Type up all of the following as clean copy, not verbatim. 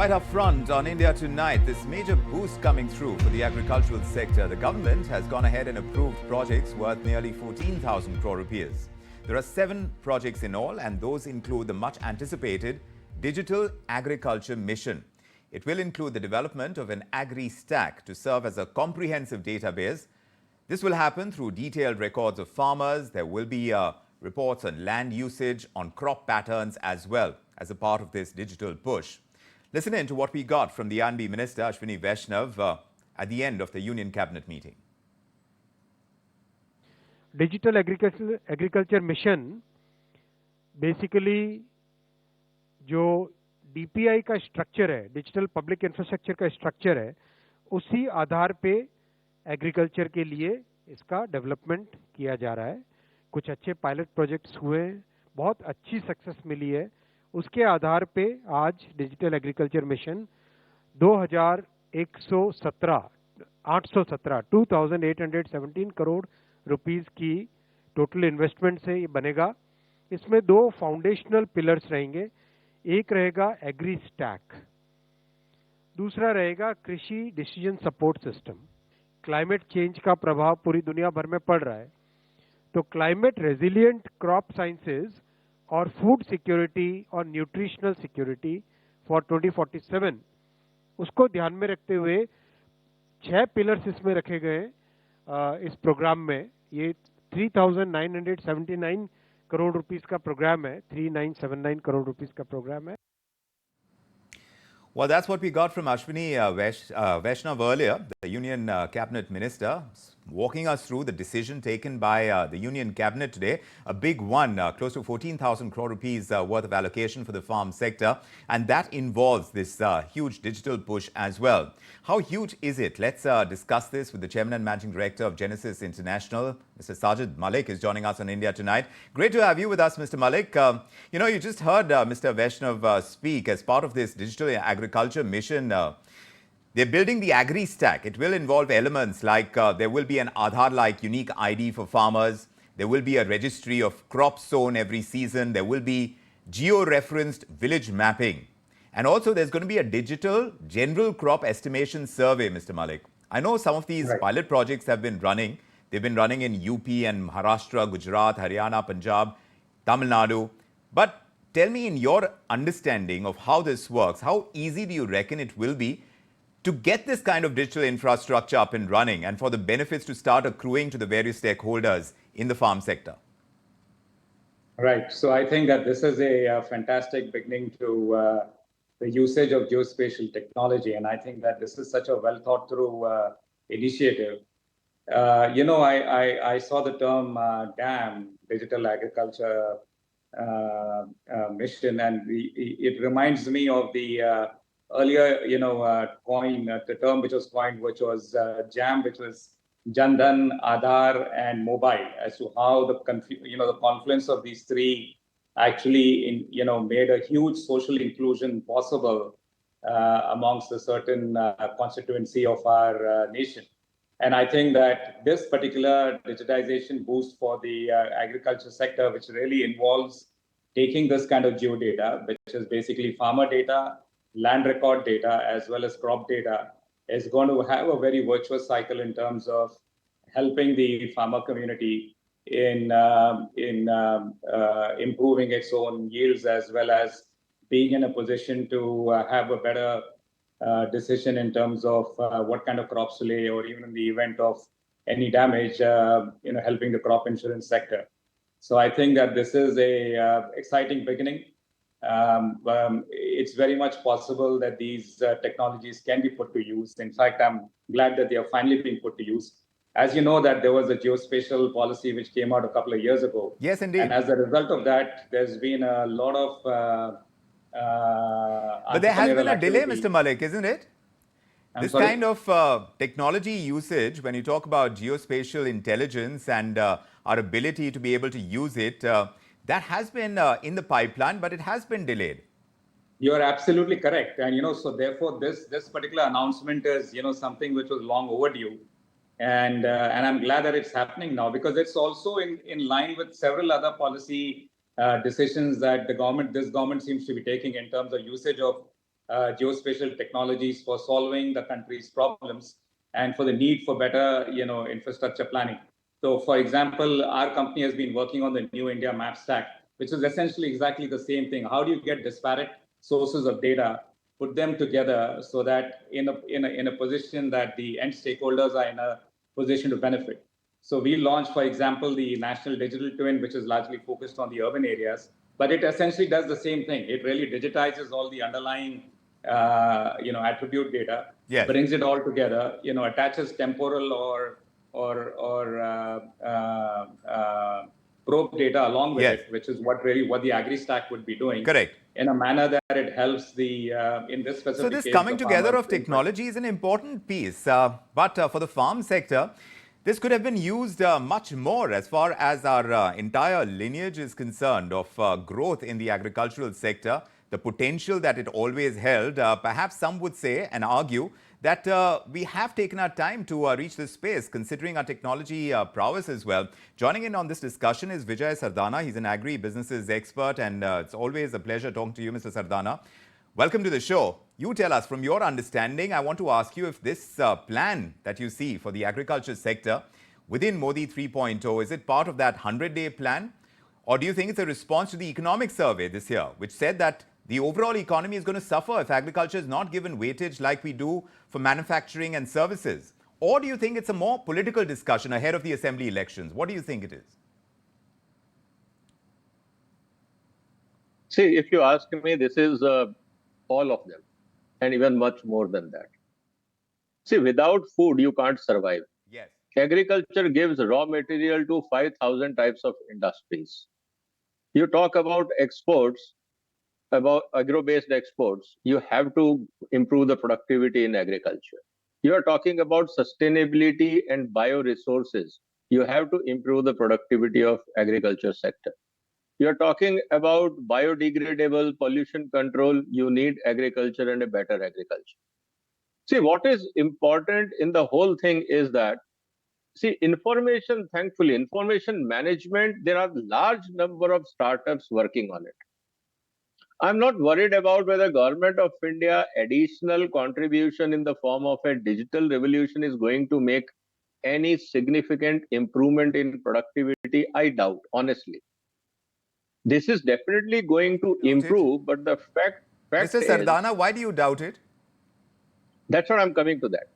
Right up front on India Tonight, this major boost coming through for the agricultural sector. The government has gone ahead and approved projects worth nearly 14,000 crore rupees. There are 7 projects in all, and those include the much anticipated Digital Agriculture Mission. It will include the development of an agri stack to serve as a comprehensive database. This will happen through detailed records of farmers. There will be reports on land usage, on crop patterns as well as a part of this digital push. Listen in to what we got from the Agri Minister, Ashwini Vaishnaw, at the end of the Union Cabinet meeting. Digital Agriculture Mission basically जो DPI का structure है, digital public infrastructure का structure है, उसी आधार पे agriculture के लिए इसका डेवलपमेंट किया जा रहा है. कुछ अच्छे पायलट प्रोजेक्ट्स हुए हैं, बहुत अच्छी सक्सेस मिली है. उसके आधार पे आज digital agriculture mission 2817 crore rupees की टोटल इन्वेस्टमेंट से ये बनेगा. इसमें 2 फाउंडेशनल पिलर्स रहेंगे. एक रहेगा एग्री स्टैक, दूसरा रहेगा कृषि decision support system. Climate change का प्रभाव पूरी दुनिया भर में पड़ रहा है, तो क्लाइमेट रेजिलिएंट क्रॉप साइंसेज और फूड सिक्योरिटी और न्यूट्रिशनल सिक्योरिटी फॉर 2047 उसको ध्यान में रखते हुए 6 पिलर्स इसमें रखे गए इस प्रोग्राम में. ये 3,979 करोड़ रुपीस का प्रोग्राम है. 3,979 करोड़ रुपीस का प्रोग्राम है. Well, that's what we got from Ashwini Vaishnaw earlier, the Union Cabinet Minister, walking us through the decision taken by the Union Cabinet today. A big one, close to 14,000 crore rupees worth of allocation for the farm sector. And that involves this huge digital push as well. How huge is it? Let's discuss this with the Chairman and Managing Director of Genesys International. Mr. Sajid Malik is joining us on India Tonight. Great to have you with us, Mr. Malik. You just heard Mr. Vaishnaw speak as part of this digital agriculture mission. They're building the agri stack. It will involve elements like there will be an Aadhaar-like unique ID for farmers. There will be a registry of crops sown every season. There will be geo-referenced village mapping. And also there's going to be a digital general crop estimation survey, Mr. Malik. I know some of these pilot projects have been running. They've been running in UP and Maharashtra, Gujarat, Haryana, Punjab, Tamil Nadu. But tell me, in your understanding of how this works, how easy do you reckon it will be to get this kind of digital infrastructure up and running and for the benefits to start accruing to the various stakeholders in the farm sector? Right. So I think that this is a fantastic beginning to the usage of geospatial technology. And I think that this is such a well thought through initiative. I saw the term DAM, Digital Agriculture Mission, and it reminds me of the earlier, the term which was coined, which was JAM, which was Jandan, Aadhaar, and mobile, as to how the confluence of these three actually made a huge social inclusion possible amongst a certain constituency of our nation. And I think that this particular digitization boost for the agriculture sector, which really involves taking this kind of geodata, which is basically farmer data, land record data, as well as crop data, is going to have a very virtuous cycle in terms of helping the farmer community in improving its own yields, as well as being in a position to have a better decision in terms of what kind of crops to lay, or even in the event of any damage, helping the crop insurance sector. So I think that this is a exciting beginning. It's very much possible that these technologies can be put to use. In fact, I'm glad that they are finally being put to use. As you know, that there was a geospatial policy which came out a couple of years ago. Yes, indeed. And as a result of that, there's been a lot of but there has been a delay, Mr. Malik, isn't it? This kind of technology usage, when you talk about geospatial intelligence and our ability to be able to use it, that has been in the pipeline, but it has been delayed. You are absolutely correct. And, so therefore, this particular announcement is, something which was long overdue. And I'm glad that it's happening now, because it's also in line with several other policy decisions that this government seems to be taking in terms of usage of geospatial technologies for solving the country's problems and for the need for better, infrastructure planning. So, for example, our company has been working on the New India Map Stack, which is essentially exactly the same thing. How do you get disparate sources of data, put them together so that in a position that the end stakeholders are in a position to benefit? So we launched, for example, the National Digital Twin, which is largely focused on the urban areas, but it essentially does the same thing. It really digitizes all the underlying, attribute data, Yes. brings it all together, attaches temporal or probe data along with Yes. it, which is what the Agri Stack would be doing. Correct. In a manner that it helps the, in this specific So this case, coming the together farmers of technology is an important piece, but for the farm sector, this could have been used much more as far as our entire lineage is concerned of growth in the agricultural sector, the potential that it always held. Perhaps some would say and argue that we have taken our time to reach this space, considering our technology prowess as well. Joining in on this discussion is Vijay Sardana. He's an Agri Businesses Expert, and it's always a pleasure talking to you, Mr. Sardana. Welcome to the show. You tell us, from your understanding, I want to ask you if this plan that you see for the agriculture sector within Modi 3.0, is it part of that 100-day plan? Or do you think it's a response to the economic survey this year, which said that the overall economy is going to suffer if agriculture is not given weightage like we do for manufacturing and services? Or do you think it's a more political discussion ahead of the assembly elections? What do you think it is? See, if you ask me, this is all of them, and even much more than that. See, without food, you can't survive. Yes. Agriculture gives raw material to 5,000 types of industries. You talk about exports, about agro-based exports, you have to improve the productivity in agriculture. You are talking about sustainability and bioresources. You have to improve the productivity of agriculture sector. You're talking about biodegradable pollution control. You need agriculture and a better agriculture. See, what is important in the whole thing is that, see, information, thankfully, information management, there are large number of startups working on it. I'm not worried about whether Government of India additional contribution in the form of a digital revolution is going to make any significant improvement in productivity. I doubt, honestly. This is definitely going to improve, but the fact Mr. Sardana, why do you doubt it? That's what I'm coming to that.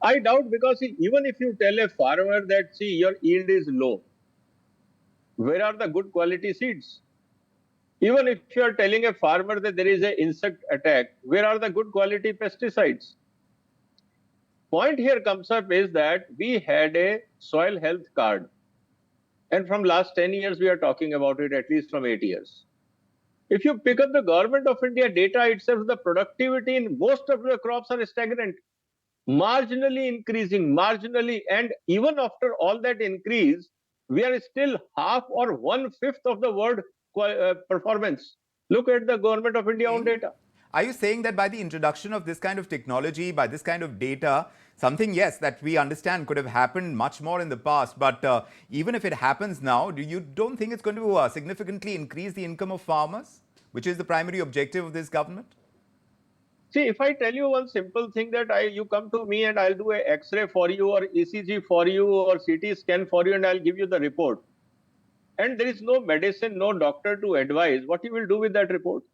I doubt because, see, even if you tell a farmer that, see, your yield is low, where are the good quality seeds? Even if you are telling a farmer that there is an insect attack, where are the good quality pesticides? Point here comes up is that we had a soil health card. And from last 10 years, we are talking about it, at least from 8 years. If you pick up the Government of India data itself, the productivity in most of the crops are stagnant, marginally increasing, marginally. And even after all that increase, we are still half or 1/5 of the world performance. Look at the Government of India own data. Are you saying that by the introduction of this kind of technology, by this kind of data, something, yes, that we understand could have happened much more in the past, but even if it happens now, you don't think it's going to significantly increase the income of farmers, which is the primary objective of this government? See, if I tell you one simple thing that you come to me and I'll do a X-ray for you or ECG for you or CT scan for you and I'll give you the report. And there is no medicine, no doctor to advise, what you will do with that report?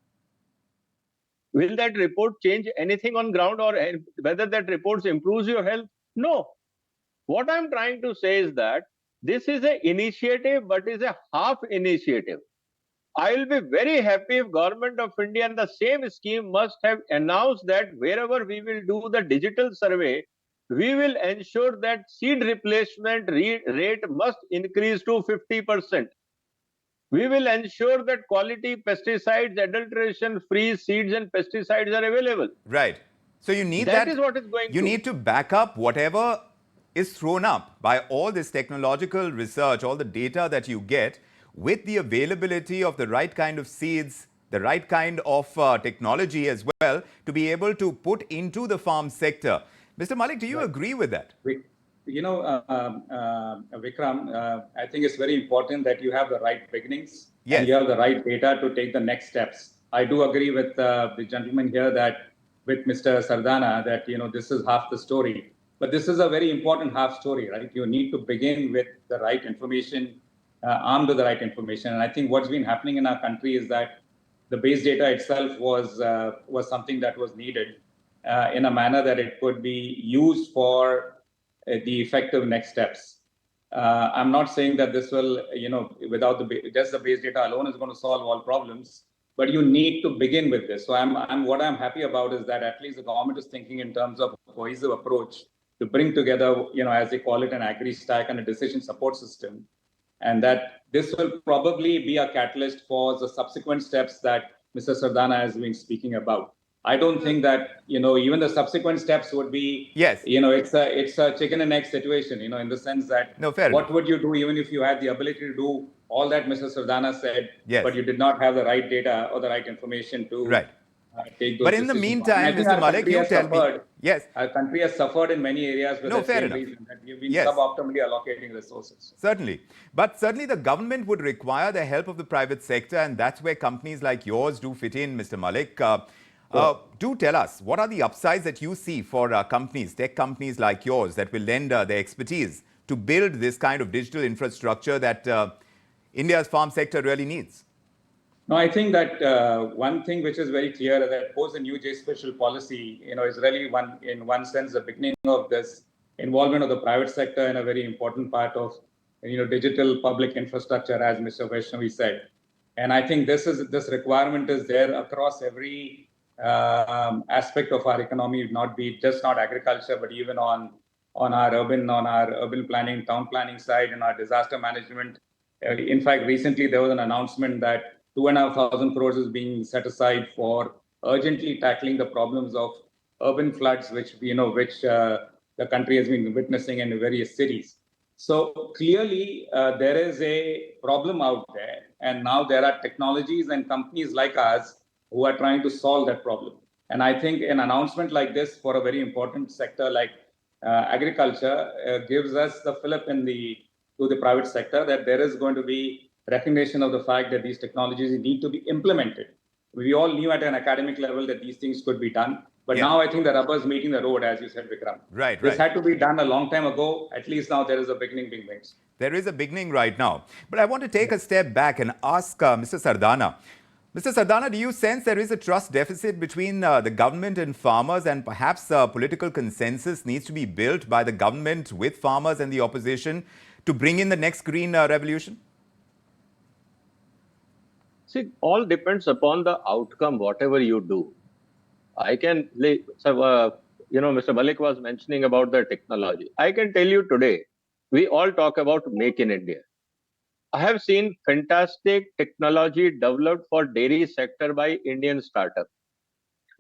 Will that report change anything on ground or whether that report improves your health? No. What I'm trying to say is that this is an initiative, but is a half initiative. I will be very happy if Government of India and the same scheme must have announced that wherever we will do the digital survey, we will ensure that seed replacement rate must increase to 50%. We will ensure that quality pesticides, adulteration-free seeds and pesticides are available. Right. So you need that is what is going you need to back up whatever is thrown up by all this technological research, all the data that you get, with the availability of the right kind of seeds, the right kind of technology as well, to be able to put into the farm sector. Mr. Malik, do you agree with that? Vikram, I think it's very important that you have the right beginnings Yes. and you have the right data to take the next steps. I do agree with the gentleman here that with Mr. Sardana that, this is half the story. But this is a very important half story, right? You need to begin with the right information, armed with the right information. And I think what's been happening in our country is that the base data itself was something that was needed in a manner that it could be used for the effective next steps. I'm not saying that this will, without just the base data alone is going to solve all problems, but you need to begin with this. So what I'm happy about is that at least the government is thinking in terms of a cohesive approach to bring together, as they call it, an agri stack and a decision support system. And that this will probably be a catalyst for the subsequent steps that Mr. Sardana has been speaking about. I don't think that, even the subsequent steps would be, Yes. It's a chicken and egg situation, in the sense that what would you do even if you had the ability to do all that Mr. Sardana said, yes, but you did not have the right data or the right information to take those But in the meantime, Mr. Malik, you tell me. Yes. Our country has suffered in many areas with the same reason that we've been suboptimally allocating resources. Certainly. But certainly the government would require the help of the private sector, and that's where companies like yours do fit in, Mr. Malik. Do tell us, what are the upsides that you see for companies, tech companies like yours, that will lend their expertise to build this kind of digital infrastructure that India's farm sector really needs? No, I think that one thing which is very clear is that post the new J-Special policy, is really in one sense, the beginning of this involvement of the private sector in a very important part of, digital public infrastructure, as Mr. Vaishnaw said. And I think this requirement is there across every aspect of our economy, not agriculture, but even on our urban planning, town planning side, and our disaster management. In fact, recently there was an announcement that 2,500 crores is being set aside for urgently tackling the problems of urban floods, which the country has been witnessing in various cities. So clearly, there is a problem out there, and now there are technologies and companies like us who are trying to solve that problem. And I think an announcement like this for a very important sector like agriculture gives us the fillip to the private sector that there is going to be recognition of the fact that these technologies need to be implemented. We all knew at an academic level that these things could be done. But now I think the rubber is meeting the road, as you said, Vikram. Right. This had to be done a long time ago. At least now there is a beginning being made. There is a beginning right now. But I want to take a step back and ask Mr. Sardana. Mr. Sardana, do you sense there is a trust deficit between the government and farmers, and perhaps political consensus needs to be built by the government with farmers and the opposition to bring in the next green revolution? See, all depends upon the outcome, whatever you do. Mr. Malik was mentioning about the technology. I can tell you today, we all talk about Make in India. I have seen fantastic technology developed for dairy sector by Indian startups.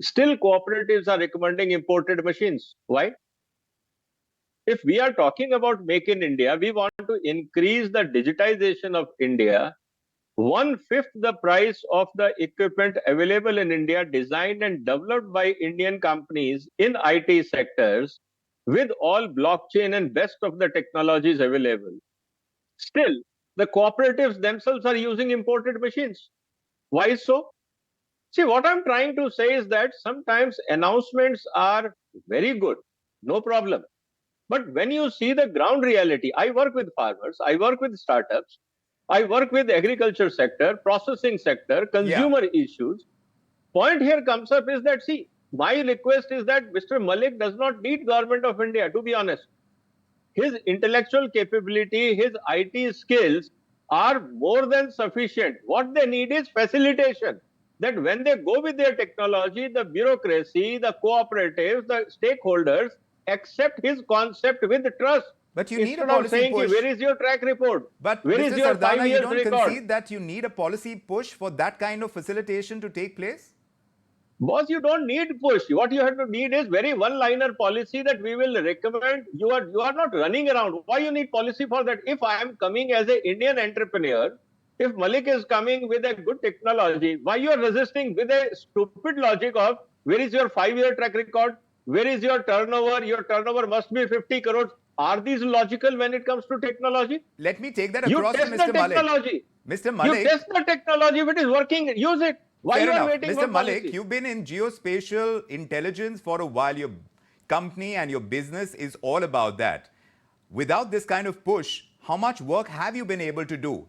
Still, cooperatives are recommending imported machines. Why? If we are talking about Make in India, we want to increase the digitization of India. 1/5 the price of the equipment available in India, designed and developed by Indian companies in IT sectors, with all blockchain and best of the technologies available. Still, the cooperatives themselves are using imported machines. Why so? See, what I'm trying to say is that sometimes announcements are very good, no problem. But when you see the ground reality, I work with farmers, I work with startups, I work with agriculture sector, processing sector, consumer issues. Point here comes up is that, see, my request is that Mr. Malik does not need government of India, to be honest. His intellectual capability, his IT skills are more than sufficient. What they need is facilitation. That when they go with their technology, the bureaucracy, the cooperatives, the stakeholders accept his concept with trust. But you need a policy push. Where is your track report? But where Mr. is your Sardana, 5 years you don't record? concede that you need a policy push for that kind of facilitation to take place? Boss, you don't need push. What you have to need is very one-liner policy that we will recommend. You are not running around. Why you need policy for that? If I am coming as an Indian entrepreneur, if Malik is coming with a good technology, why you are resisting with a stupid logic of where is your 5-year track record? Where is your turnover? Your turnover must be 50 crores. Are these logical when it comes to technology? Let me take that across to Mr. Malik. Mr. Malik. You test the technology. If it is working, use it. Why Fair you are enough. waiting Mr. for Malik, policy? you've been in geospatial intelligence for a while. Your company and your business is all about that. Without this kind of push, how much work have you been able to do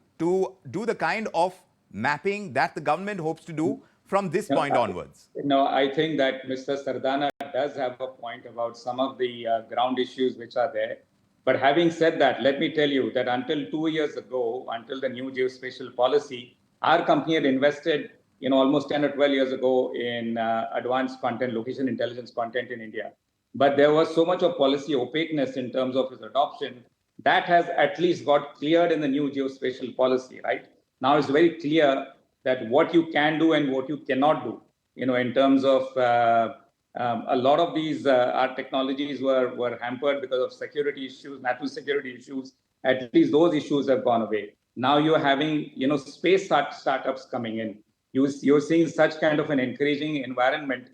the kind of mapping that the government hopes to do from this No, point onwards? no, I think that Mr. Sardana does have a point about some of the ground issues which are there. But having said that, let me tell you that until 2 years ago, until the new geospatial policy, our company had invested, almost 10 or 12 years ago in advanced content, location intelligence content in India. But there was so much of policy opaqueness in terms of its adoption that has at least got cleared in the new geospatial policy, right? Now it's very clear that what you can do and what you cannot do, in terms of a lot of these our technologies were hampered because of security issues, national security issues. At least those issues have gone away. Now you're having, space startups coming in. You're seeing such kind of an encouraging environment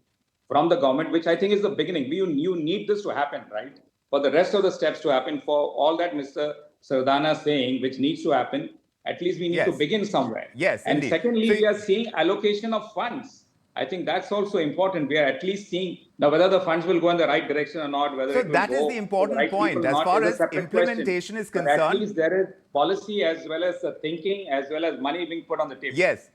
from the government, which I think is the beginning. You need this to happen, right? For the rest of the steps to happen, for all that Mr. Sardana is saying, which needs to happen, at least we need to Yes. begin somewhere. Yes, And indeed. secondly, So we are seeing allocation of funds. I think that's also important. We are at least seeing now whether the funds will go in the right direction or not, whether So it will that go is the to the important right point. people or As not far is a as separate question. implementation is But at concerned, least there is policy as well as thinking as well as money being put on the table. yes,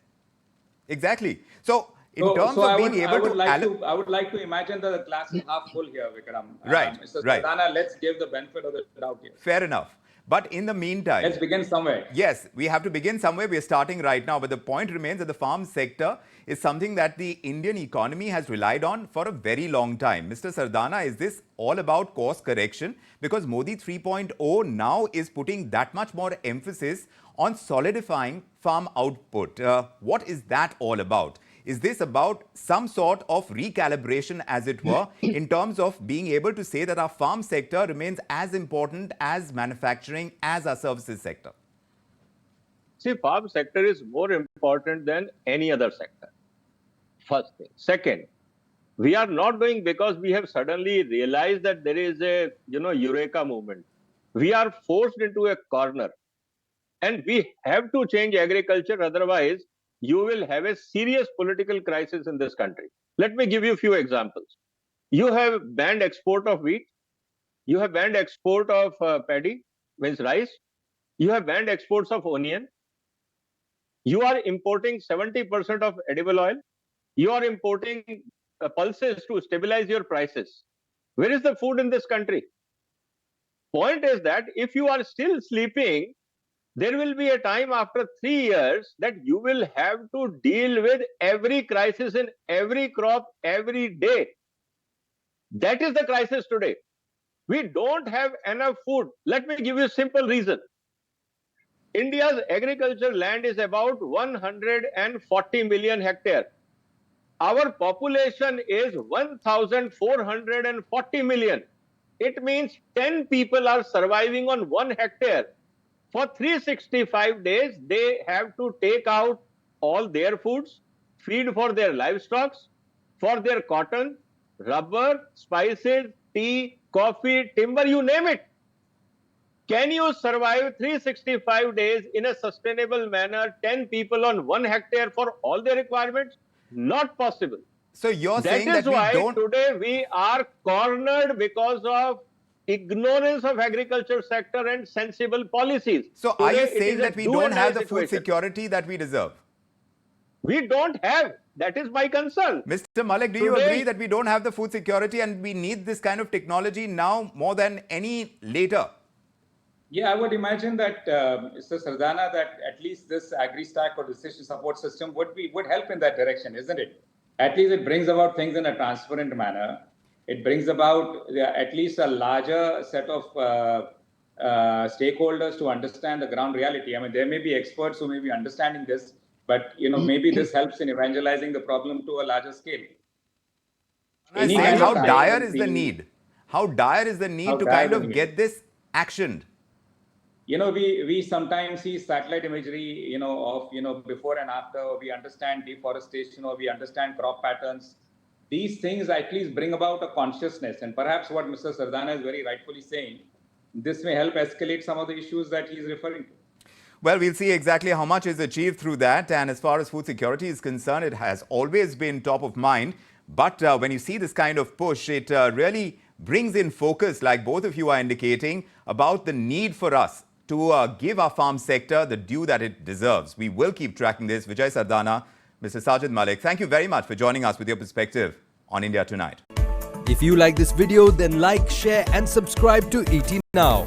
exactly. So in terms So of I being able to I would like to imagine that the glass is half full here, Vikram. Right, Mr. right. Sardana, let's give the benefit of the doubt here. Fair enough. But in the meantime, Let's begin somewhere. yes, we have to begin somewhere. We are starting right now. But the point remains that the farm sector is something that the Indian economy has relied on for a very long time. Mr. Sardana, is this all about course correction? Because Modi 3.0 now is putting that much more emphasis on solidifying farm output. What is that all about? Is this about some sort of recalibration, as it were, in terms of being able to say that our farm sector remains as important as manufacturing, as our services sector? See, farm sector is more important than any other sector. First thing. Second, we are not doing because we have suddenly realized that there is a eureka movement. We are forced into a corner, and we have to change agriculture. Otherwise, you will have a serious political crisis in this country. Let me give you a few examples. You have banned export of wheat. You have banned export of paddy, means rice. You have banned exports of onion. You are importing 70% of edible oil. You are importing pulses to stabilize your prices. Where is the food in this country? Point is that if you are still sleeping, there will be a time after 3 years that you will have to deal with every crisis in every crop every day. That is the crisis today. We don't have enough food. Let me give you a simple reason. India's agricultural land is about 140 million hectares. Our population is 1,440 million. It means 10 people are surviving on 1 hectare. For 365 days, they have to take out all their foods, feed for their livestock, for their cotton, rubber, spices, tea, coffee, timber, you name it. Can you survive 365 days in a sustainable manner, 10 people on 1 hectare for all their requirements? Not possible. So you're saying that That is we why don't... today we are cornered because of ignorance of agriculture sector and sensible policies. So are you Today, saying that we don't have the food security that we deserve? We don't have. That is my concern. Mr. Malik, do you agree that we don't have the food security and we need this kind of technology now more than any later? Yeah, I would imagine that, Mr. Sardana, that at least this agri-stack or decision support system would help in that direction, isn't it? At least it brings about things in a transparent manner. It brings about at least a larger set of stakeholders to understand the ground reality. I mean, there may be experts who may be understanding this, but maybe this helps in evangelizing the problem to a larger scale. How dire is the need? How dire is the need to kind of get this actioned? We sometimes see satellite imagery, of, before and after, or we understand deforestation, or we understand crop patterns. These things at least bring about a consciousness. And perhaps what Mr. Sardana is very rightfully saying, this may help escalate some of the issues that he's referring to. Well, we'll see exactly how much is achieved through that. And as far as food security is concerned, it has always been top of mind. But when you see this kind of push, it really brings in focus, like both of you are indicating, about the need for us to give our farm sector the due that it deserves. We will keep tracking this. Vijay Sardana, Mr. Sajid Malik, thank you very much for joining us with your perspective on India Tonight. If you like this video, then like, share and subscribe to ET Now.